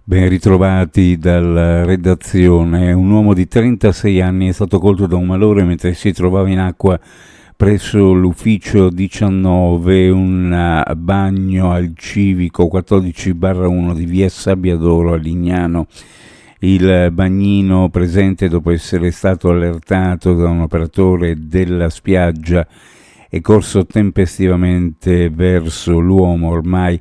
Ben ritrovati dalla redazione. Un uomo di 36 anni è stato colto da un malore mentre si trovava in acqua presso l'ufficio 19, un bagno al civico 14/1 di via Sabbiadoro a Lignano. Il bagnino, presente dopo essere stato allertato da un operatore della spiaggia, è corso tempestivamente verso l'uomo ormai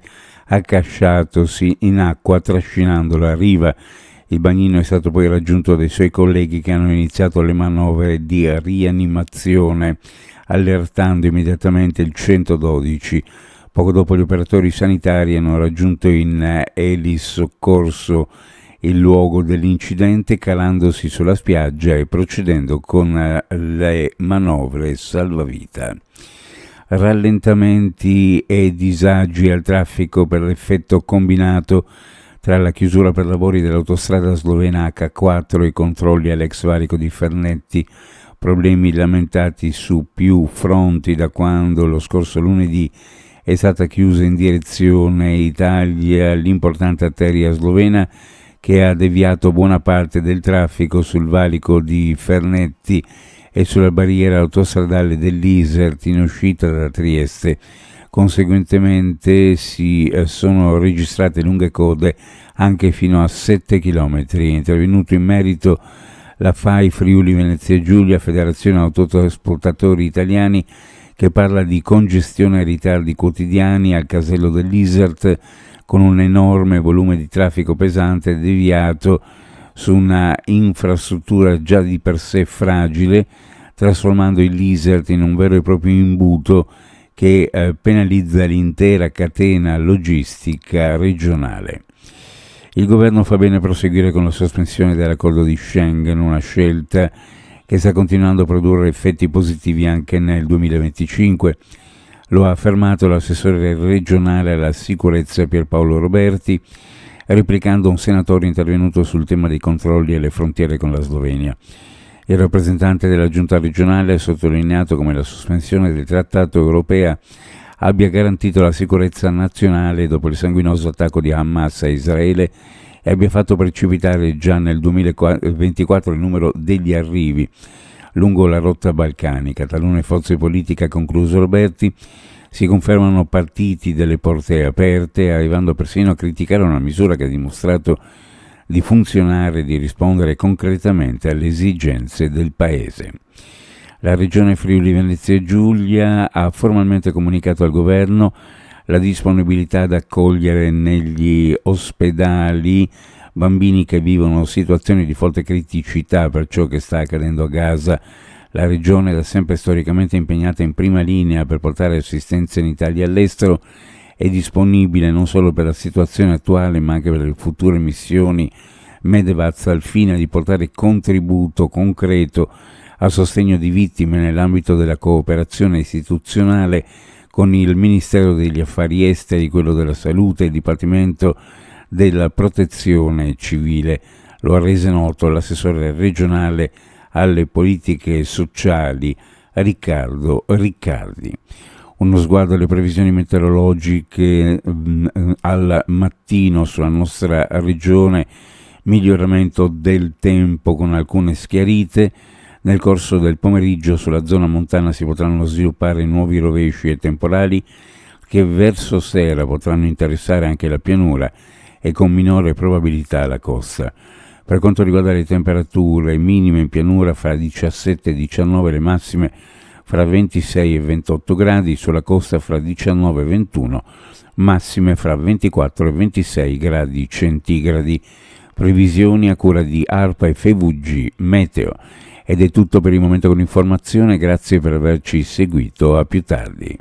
accasciatosi in acqua trascinandolo a riva. Il bagnino è stato poi raggiunto dai suoi colleghi che hanno iniziato le manovre di rianimazione, allertando immediatamente il 112. Poco dopo gli operatori sanitari hanno raggiunto in elisoccorso il luogo dell'incidente, calandosi sulla spiaggia e procedendo con le manovre salvavita. Rallentamenti e disagi al traffico per l'effetto combinato tra la chiusura per lavori dell'autostrada slovena H4 e i controlli all'ex valico di Fernetti, problemi lamentati su più fronti da quando lo scorso lunedì è stata chiusa in direzione Italia l'importante arteria slovena che ha deviato buona parte del traffico sul valico di Fernetti e sulla barriera autostradale dell'Isert in uscita da Trieste. Conseguentemente si sono registrate lunghe code anche fino a 7 km. È intervenuto in merito la FAI Friuli Venezia Giulia, Federazione Autotrasportatori Italiani, che parla di congestione e ritardi quotidiani al casello dell'Isert con un enorme volume di traffico pesante deviato su una infrastruttura già di per sé fragile, trasformando l'Isert in un vero e proprio imbuto che penalizza l'intera catena logistica regionale. Il governo fa bene a proseguire con la sospensione dell'accordo di Schengen, una scelta che sta continuando a produrre effetti positivi anche nel 2025. Lo ha affermato l'assessore regionale alla sicurezza Pierpaolo Roberti, replicando un senatore intervenuto sul tema dei controlli alle frontiere con la Slovenia. Il rappresentante della giunta regionale ha sottolineato come la sospensione del trattato europeo abbia garantito la sicurezza nazionale dopo il sanguinoso attacco di Hamas a Israele e abbia fatto precipitare già nel 2024 il numero degli arrivi lungo la rotta balcanica. Talune forze politiche, ha concluso Roberti, si confermano partiti delle porte aperte, arrivando persino a criticare una misura che ha dimostrato di funzionare e di rispondere concretamente alle esigenze del Paese. La Regione Friuli Venezia Giulia ha formalmente comunicato al Governo la disponibilità ad accogliere negli ospedali bambini che vivono situazioni di forte criticità per ciò che sta accadendo a Gaza. La Regione, da sempre storicamente impegnata in prima linea per portare assistenza in Italia e all'estero, è disponibile non solo per la situazione attuale ma anche per le future missioni Medevaz al fine di portare contributo concreto a sostegno di vittime nell'ambito della cooperazione istituzionale con il Ministero degli Affari Esteri, quello della Salute e il Dipartimento della Protezione Civile. Lo ha reso noto l'assessore regionale alle politiche sociali Riccardo Riccardi. Uno sguardo alle previsioni meteorologiche al mattino sulla nostra regione, miglioramento del tempo con alcune schiarite. Nel corso del pomeriggio sulla zona montana si potranno sviluppare nuovi rovesci e temporali che verso sera potranno interessare anche la pianura e con minore probabilità la costa. Per quanto riguarda le temperature, minime in pianura fra 17 e 19, le massime fra 26 e 28 gradi, sulla costa fra 19 e 21, massime fra 24 e 26 gradi centigradi. Previsioni a cura di ARPA e FVG Meteo. Ed è tutto per il momento con l'informazione, grazie per averci seguito, a più tardi.